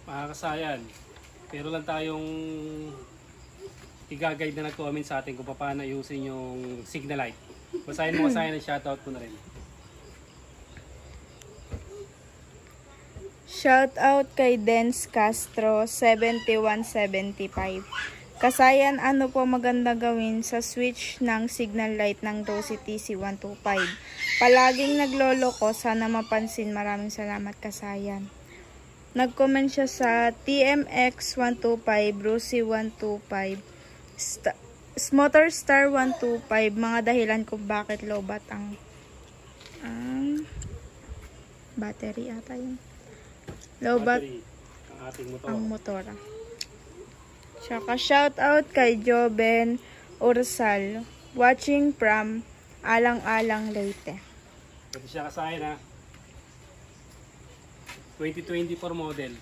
mga kasayan, pero lang tayong i-guide na nag-comment sa atin kung paano ayusin yung signal light. Basahin mo kasayan ng shoutout ko na rin. Shoutout kay Dens Castro 7175. Kasayan, ano po maganda gawin sa switch ng signal light ng Rosy TC125? Palaging naglolo ko, sana mapansin. Maraming salamat, kasayan. Nag-comment siya sa TMX125, Rosy 125, Motor Star 125, mga dahilan kung bakit lobat ang battery ata yun. Lobat ang ating motor. Ang motor. Tsaka shoutout kay Joben Ursal, watching from Alang-Alang, Leyte. Ito siya kasayan, ha. 2024 model.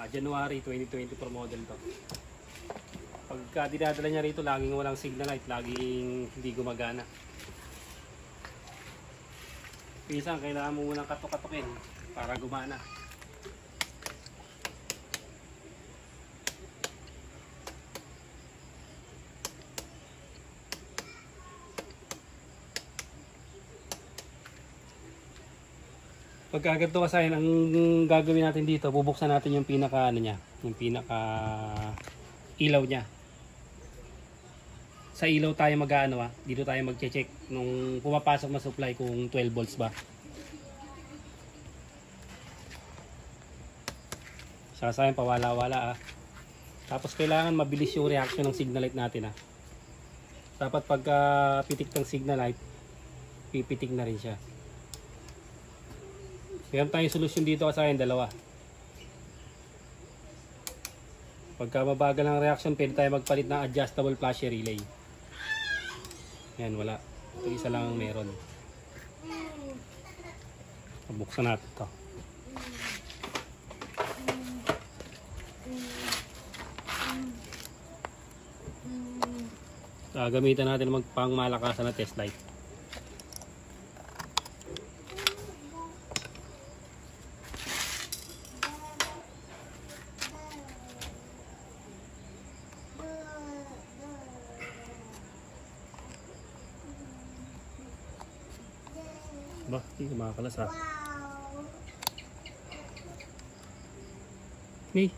January 2024 model to. Pagka dinadala niya rito, laging walang signal light, laging hindi gumagana. Minsan kailangan mo munang katok-katokin para gumana. Pagka ganito kasayan, ang gagawin natin dito, bubuksan natin yung pinaka ano niya, yung pinaka ilaw niya. Sa ilaw tayo mag-aano, dito tayo mag-check nung pumapasok na supply kung 12 volts ba. Sa kasayan, pawala-wala Tapos kailangan mabilis yung reaction ng signal light natin Dapat pagka pitik ng signal light, pipitik na rin siya. Meron tayong solusyon dito kasayan, dalawa. Pagka mabagal ang reaction, pwede tayo magpalit ng adjustable flasher relay. Yan, wala. Ito isa lang ang meron. Buksan natin ito. Gamitan natin magpangmalakasan na test light. Ba, hindi ka makakalas Hey.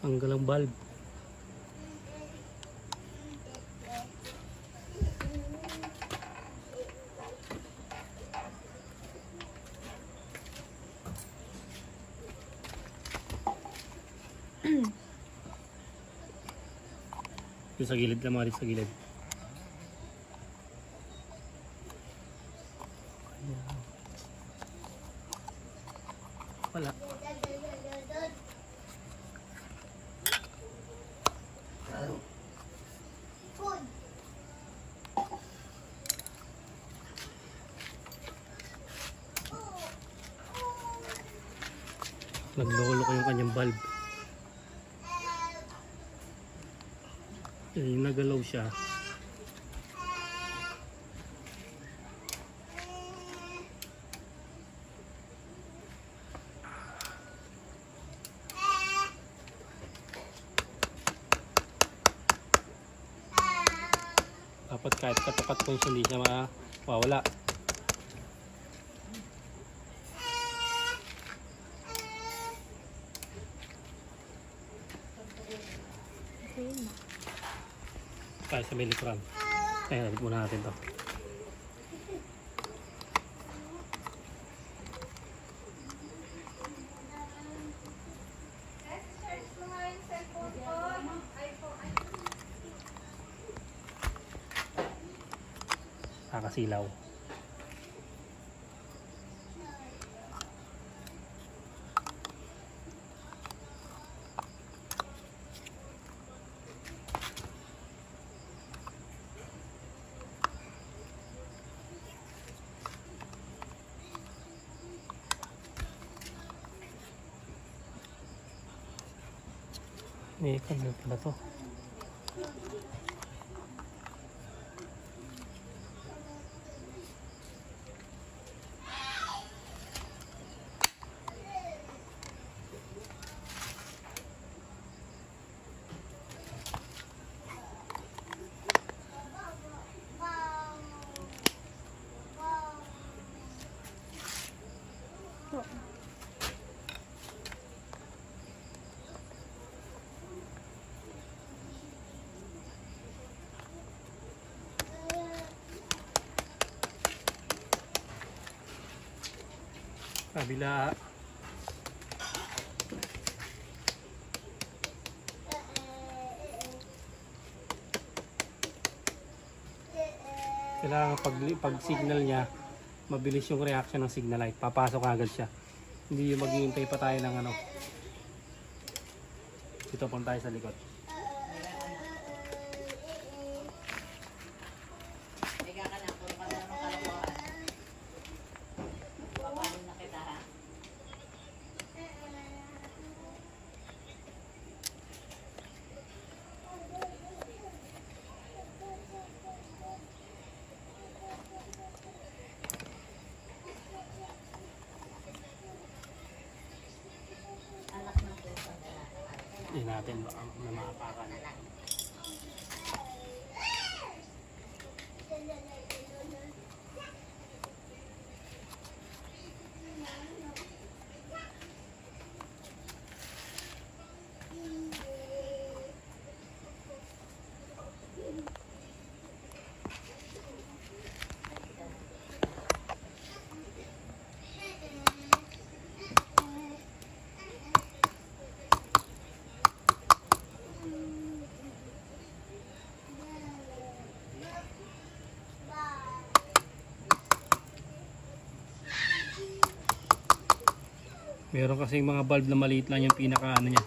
Ang galang bulb. Yung sa gilid lang, mga sa gilid. Wala. Naglolo ko yung kanyang bulb. Nagalaw siya. Dapat kahit katukat po siya, hindi siya mawawala. Tayo sa Militran. Ayan, nabit muna natin to. Nakasilaw. May kanya pala to. Kabila. Kailangan pag signal niya, mabilis yung reaction ng signal light. Papasok agad siya. Hindi yung maghihintay pa tayo ng ano. Dito po tayo sa likod. Hindi natin baka may maapakan. Meron kasi mga bulb na maliit lang yung pinaka ano niya.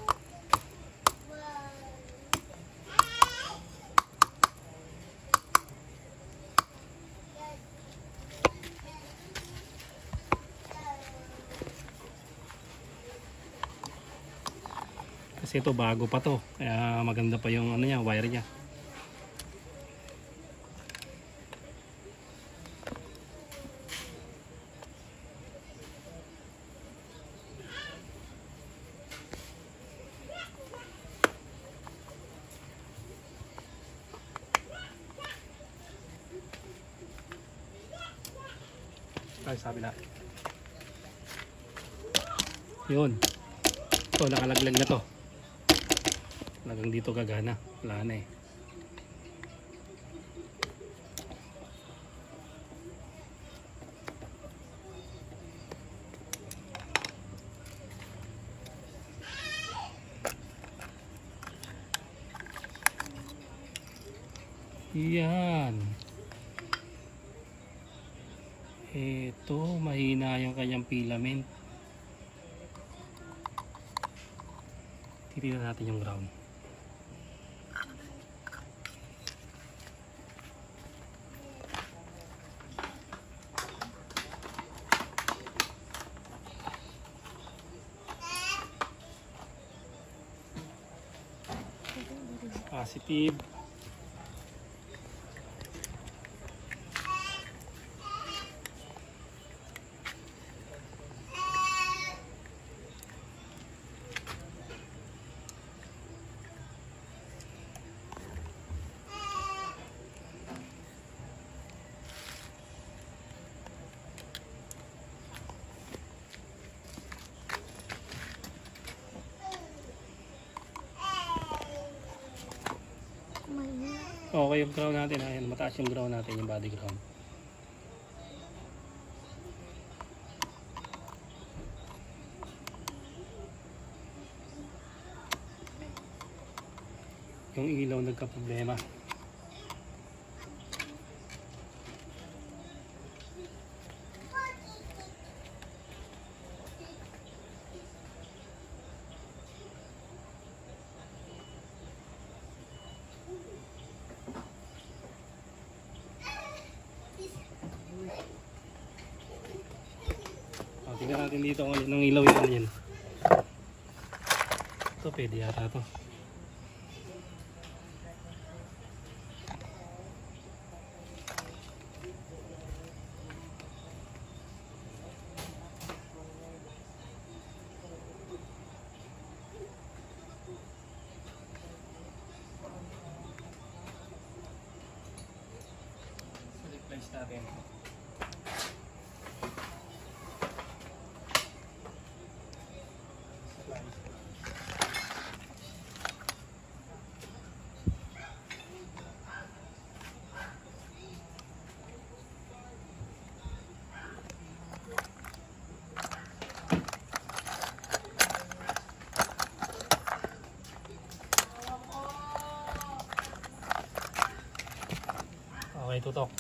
Kasi ito bago pa to. Kaya maganda pa yung ano niya, wire niya. Ay, sabi na. Yun. Ito, nakalaglag na to. Talagang dito gagana. Wala na eh. Yan. Ito, mahina yung kanyang filament. Titignan natin yung ground. Positive. Okay yung ground natin. Ayan, mataas yung ground natin, yung body ground. Yung ilaw nagka-problema. Tingnan natin dito kung ng ilaw yung ano yan. Ito pwede yata to. So replace natin. Okay, tutok.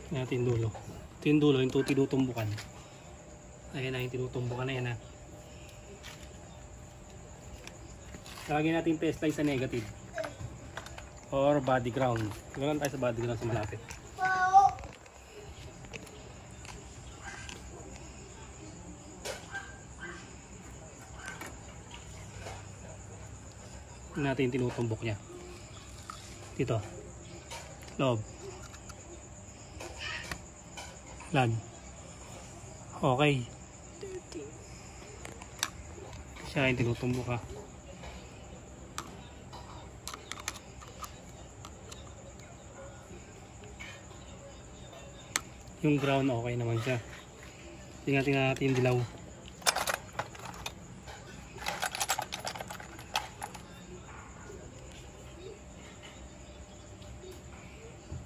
Natin dulo. Ito yung dulo, yung tinutumbukan. Ayan na yung tinutumbukan na yan ha. Lagyan natin test line sa negative. Or body ground. Ganoon tayo sa body ground sa malapit. Tingnan natin yung tinutumbok niya. Dito. Loob. Lan. Okay. Siya yung tinutumbok ha. Yung ground okay naman siya. Tingnan natin yung dilaw.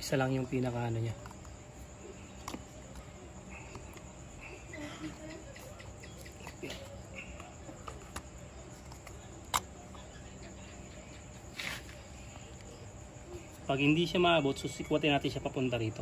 Isa lang yung pinaka ano niya. Pag hindi siya maabot, susikwatin natin siya papunta rito.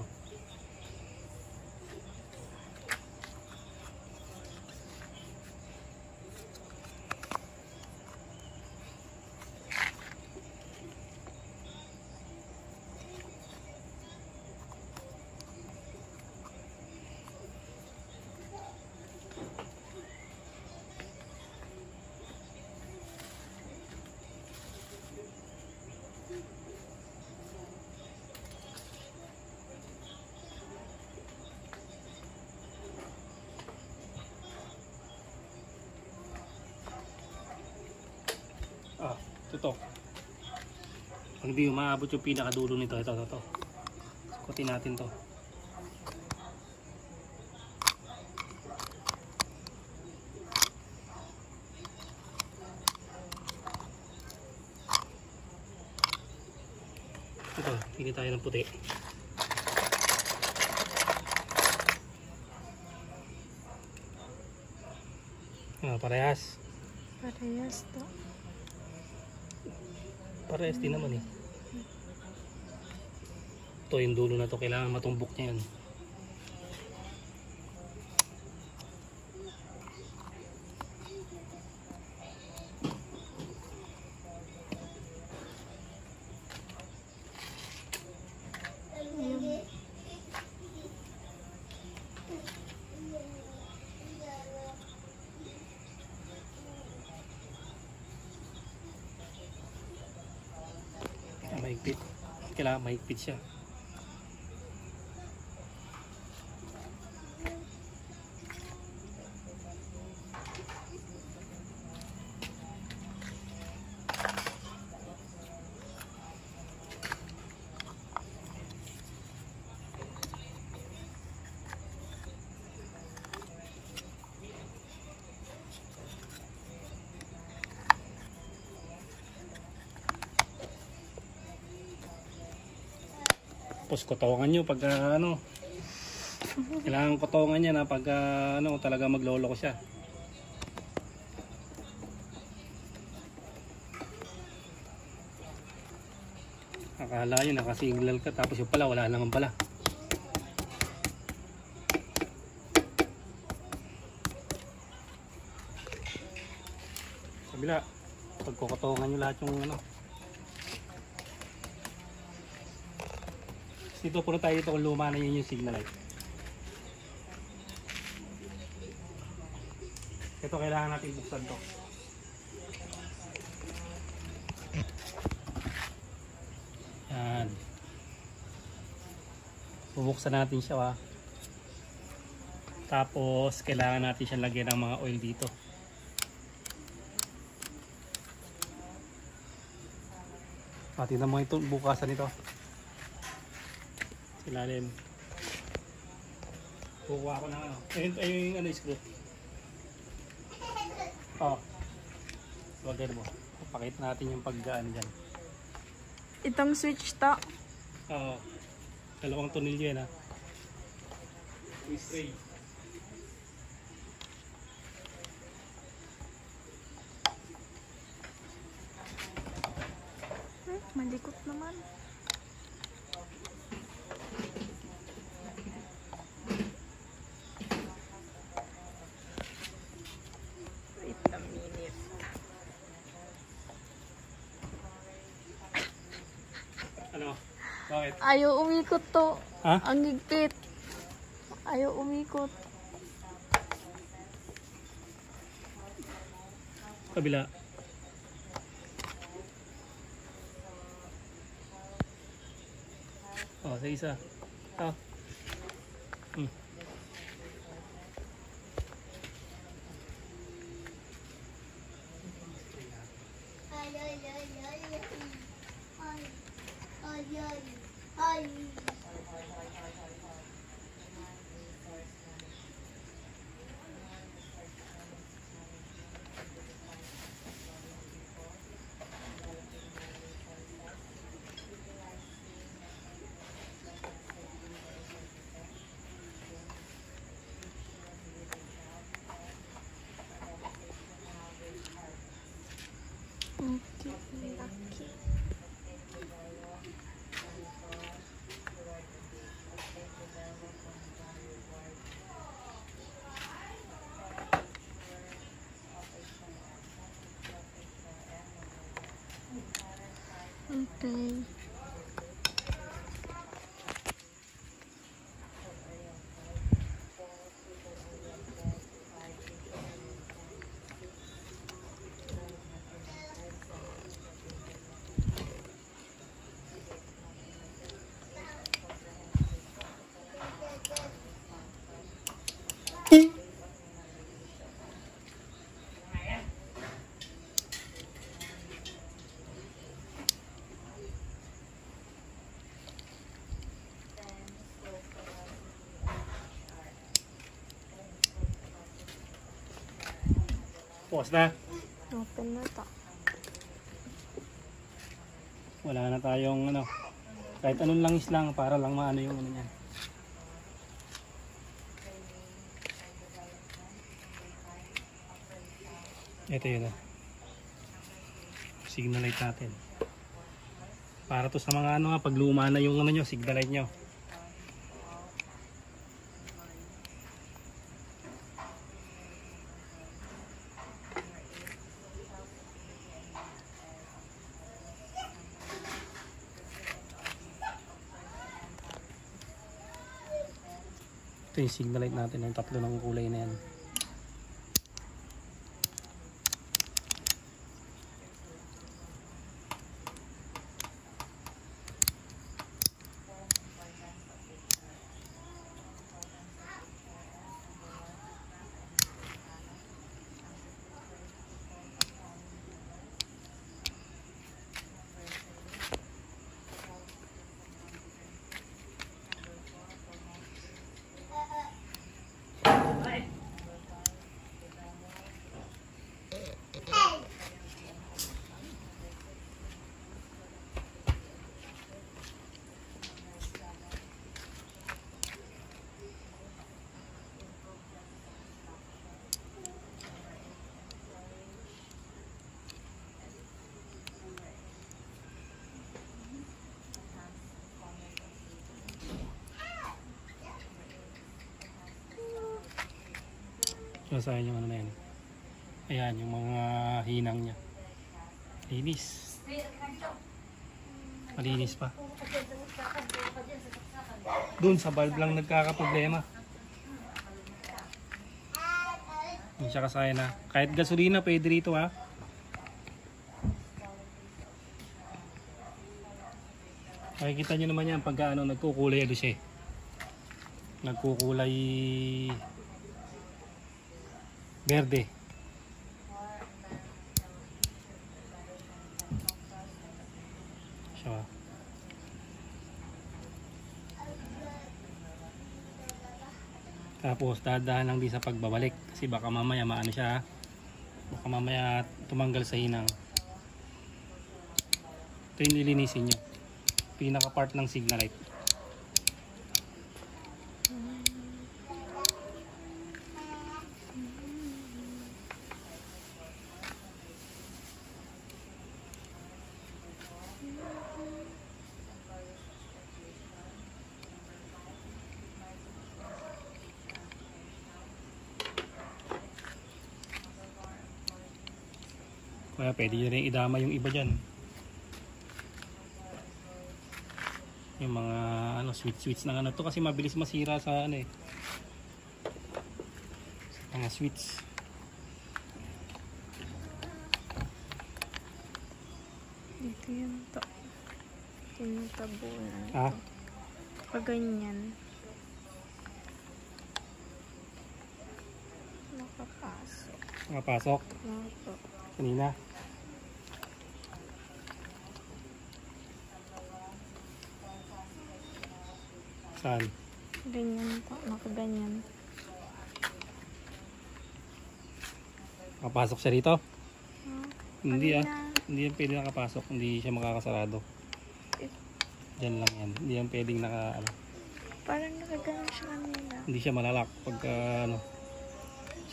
Ito. Pag hindi umaabot yung pinakadulo nito, ito. Kutin natin to. Ito, pili tayo ng puti. Parehas. Parehas to. Parehas din naman eh. Ito yung dulo na to, kailangan matumbok niya yan. Mahigpit. Kailangan mahigpit siya. Tapos kotongan nyo pag ano, kailangan kotongan niya na pag ano, talaga maglolo ko siya. Akala yun nakasinglal ka, tapos yung pala wala naman pala. Kabila, pagkokotongan nyo lahat yung ano. Dito puro tayo dito kung luma na yun yung signal light. Ito kailangan natin buksan to. Yan. Bubuksan natin siya ha. Tapos kailangan natin siyang lagyan ng mga oil dito. Tingnan mo ito, bukasan nito. Ilalim. Kukuha ko ng ano. Ayun yung ano, screw. Lagyan mo. Pakita natin yung paggaan dyan. Itong switch to. Oo. Dalawang tornilyo yan ha. Spray. Malikot naman. Wait a minute. Ano? Bakit? Ayaw umikot to. Ha? Ang higpit. Ayaw umikot. Kabila. Oh, sa isa. Oh. Hmm. Okay. Okay. Pause na. Open na to. Wala na tayong ano. Kahit anong langis lang para lang maano yung ano niyan. Ito yun oh. Signal light natin. Para to sa mga ano pag luma na yung ano nyo, signal light nyo. Ito yung signal light natin, yung tatlo ng kulay na yan. Basahin yung ano na yan. Ayan, yung mga hinang niya. Linis. Malinis pa. Doon sa valve lang nagkakaproblema. Hindi siya kasaya na. Kahit gasolina pwede rito ha. Makikita nyo naman yan pagka ano, nagkukulay ano siya. Nagkukulay verde. Siya. Tapos dadahan lang din sa pagbabalik kasi baka mamaya maano siya. Baka mamaya tumanggal sa hinang. Ito yung nilinisin nyo. pinaka part ng signal light. Kaya pwede nyo rin idama yung iba dyan. Yung mga ano, switch ng ano to, kasi mabilis masira sa ano eh. Sa mga switch. Dito yun to. Tinatabunan. Ah? Pag ganyan. Nakapasok. Nakapasok. Opo. Kanina. Saan? Ganyan to. Nakaganyan. Nakapasok siya rito? Hindi ah. Kanina. Hindi yan pwede nakapasok. Hindi siya makakasarado. Diyan lang yan. Hindi yan pwedeng naka ano. Parang nakaganon siya kanina. Hindi siya malalak pagka ano.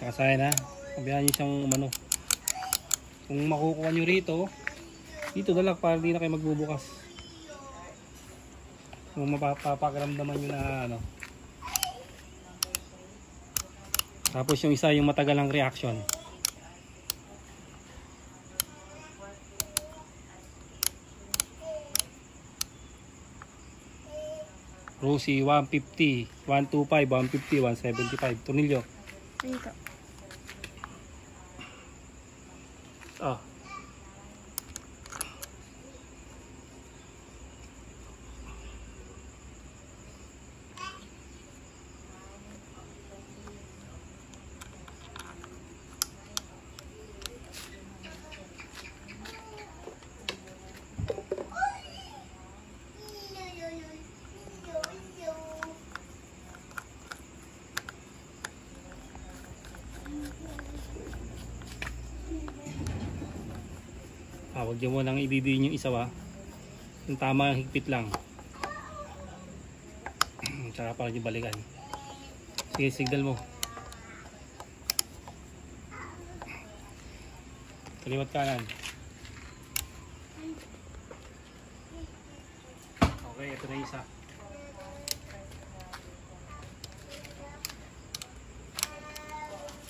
Tsaka sayang ha. Sabihan nyo siyang umano. Kung makukuha nyo rito, dito dalak para di na kayo magbubukas. Kung mapapakiramdaman nyo na ano. Tapos yung isa yung matagal ang reaction. Rosie 150, 125, 150, 175. Tornilyo. Dito. Ah. Huwag nyo mo nang ididiin yung isa ba. Yung tama higpit lang. Tsaka para nyo balikan. Sige, signal mo. Kaliwat kanan. Okay, ito na yung isa.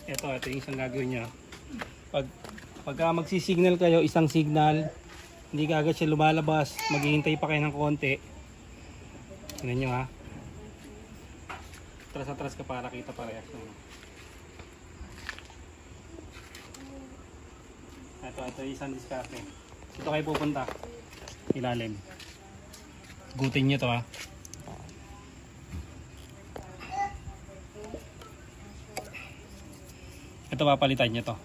Ito yung isang gagawin nyo. Pagka magsisignal kayo, isang signal, hindi ka agad siya lumalabas, maghihintay pa kayo ng konti. Tingnan nyo ha. Atras ka para kita parehas. Ito yung isang diskarte. Ito kayo pupunta. Ilalim. Gutin nyo to ha. Ito papalitan nyo to.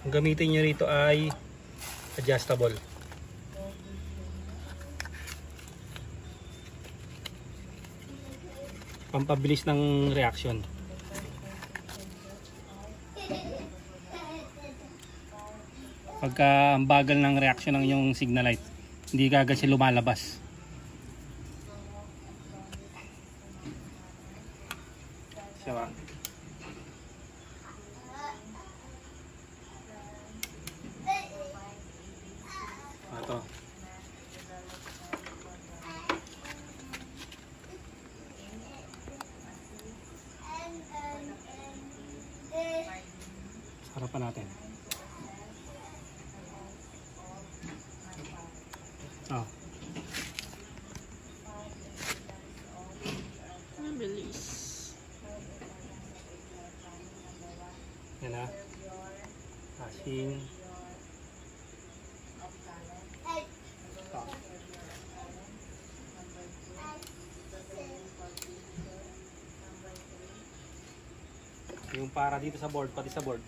Ang gamitin nyo rito ay adjustable. Pampabilis ng reaction. Pagka ang bagal ng reaction ng yung signal light, hindi ka agad siya lumalabas. Diba? Ito. Harapan natin. Oh. Mabilis. Yan na. Flashing. Yung para dito sa board, pati sa board.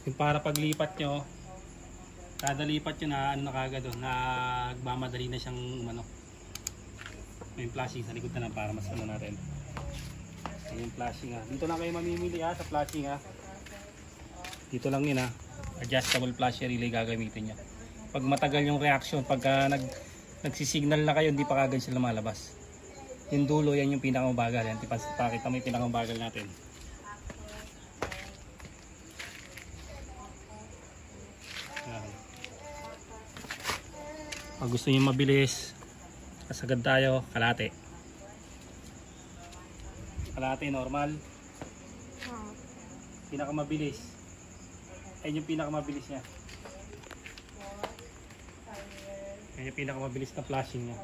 Yung para paglipat nyo, kada lipat nyo na ano na kagad doon, nagmamadali na siyang ano. May flashing sa likod na lang para mas ano natin. Yung flashing ha. Dito na kayo mamimili ha sa flashing ha. Dito lang yun ha. Adjustable flasher relay gagamitin nyo. Pag matagal yung reaction, pagka nagsisignal na kayo, hindi pa kagad sila lumalabas. Yung dulo, yan yung pinakamabagal. Yan, pakita mo yung pinakamabagal natin. Yan. Pag gusto nyo mabilis, kasagad tayo, kalate. Kalate, normal. Pinakamabilis. Ayun yung pinakamabilis niya. Ayun yung pinakamabilis na flashing niya.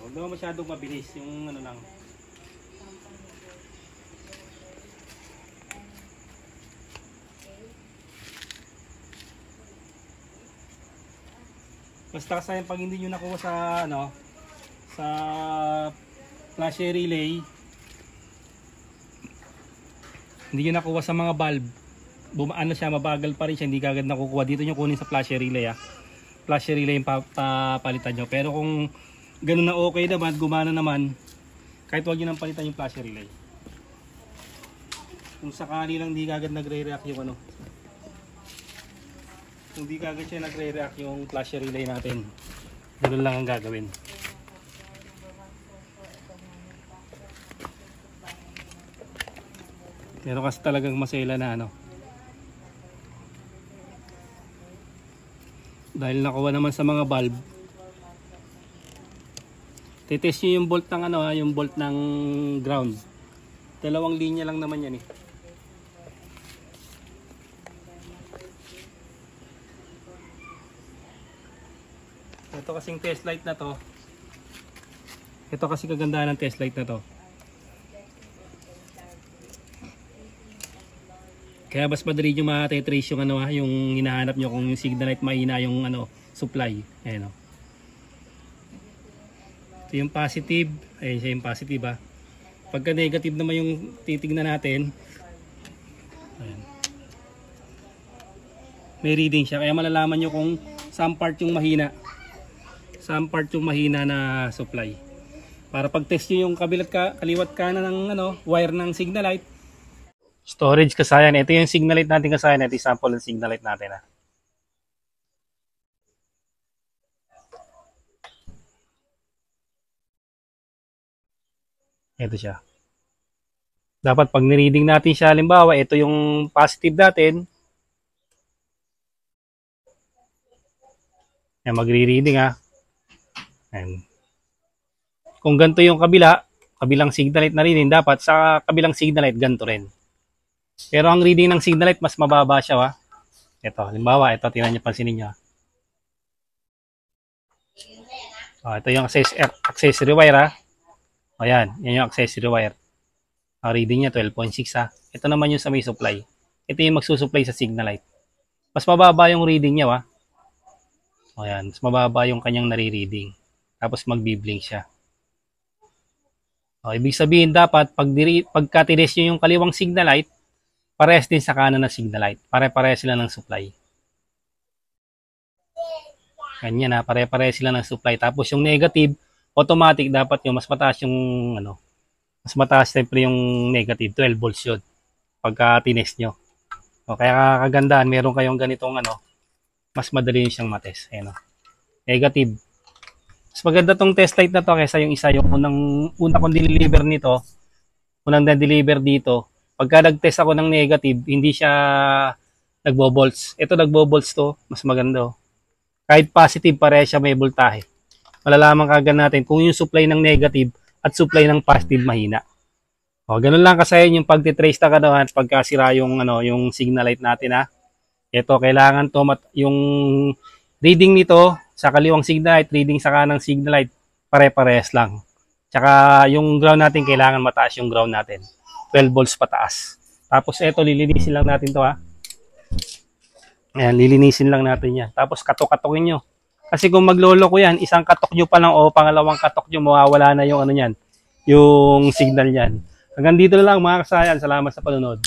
Huwag naman masyadong mabilis. Yung ano lang. Basta kasi pag hindi nyo nakuha sa ano, sa flasher relay, hindi nyo nakuha sa mga valve, ano siya, mabagal pa rin siya, hindi kagad nakukuha. Dito nyo kunin sa flasher relay flasher relay yung papalitan nyo. Pero kung ganun na okay naman, gumana naman, kahit huwag nyo nang palitan yung flasher relay. Kung sakali lang hindi kagad nagre-react yung ano, kung di kagad siya nagre-react yung flasher relay natin, ganun lang ang gagawin. Pero kasi talagang masela na ano, dahil nakuha naman sa mga valve. Titest nyo yung bolt ng ano, yung bolt ng ground. Dalawang linya lang naman yan eh. Ito kasing test light na to. Ito kasi kagandahan ng test light na to. Kaya mas madali nyo ma-trace yung ano, yung hinahanap nyo kung yung signal light mahina yung ano, supply. Ayan o. Ito yung positive. Ayan siya yung positive ha. Pagka negative naman yung titignan natin. Ayan. May reading siya. Kaya malalaman nyo kung saan part yung mahina. Saan part yung mahina na supply. Para pag test nyo yung kaliwat kanan ng ano, wire ng signal light. Storage kasayan. Ito yung signal light natin kasayan. Ito yung sample ng signal light natin ha. Ito siya. Dapat pag nireading natin siya, halimbawa, ito yung positive natin. Ayan, magre-reading ha. Ayan. Kung ganito yung kabilang signal light na reading, dapat sa kabilang signal light, ganito rin. Pero ang reading ng signal light, mas mababa siya ha. Ito, halimbawa, ito, tingnan niyo, pansinin niyo. Ito yung accessory wire ha. Ayan, yan yung accessory wire. Ang reading niya 12.6 ha. Ito naman yung sa may supply. Ito yung magsusupply sa signal light. Mas mababa yung reading niya ha. Ayan, mas mababa yung kanyang nare-reading. Tapos magbi-blink siya. Ibig sabihin dapat pagka-test nyo yung kaliwang signal light, parehas din sa kanan na signal light. Pare-parehas sila ng supply. Ganyan ha, pare-parehas sila ng supply. Tapos yung negative, automatic dapat yung mas mataas yung ano, mas mataas siyempre yung negative, 12 volts yun pagka tinest nyo. Kaya kagandaan, meron kayong ganitong ano, mas madali siyang matest. Ayan, negative. Mas maganda tong test light na to kaysa yung isa, yung una kong deliver nito, unang na-deliver dito. Pagka nag-test ako ng negative, hindi siya nagbo-volts. Ito nagbo-volts to, mas maganda. Kahit positive, pareha siya may voltahe. Malalaman kagad natin kung yung supply ng negative at supply ng positive mahina. Ganun lang kasi yung pagtitrace na kanahan pagkasira yung ano, yung signal light natin ha. Ito kailangan to yung reading nito sa kaliwang signal light, reading sa kanang signal light, pare-parehas lang. Tsaka yung ground natin kailangan mataas yung ground natin. 12 volts pataas. Tapos ito lilinisin lang natin to ha. Ayan, lilinisin lang natin yan. Tapos katok-katokin nyo. Kasi kung maglolo ko yan, isang katok nyo pa lang o pangalawang katok nyo, mawawala na yung ano yan, yung signal yan. Hanggang dito na lang mga kasayan. Salamat sa panonood.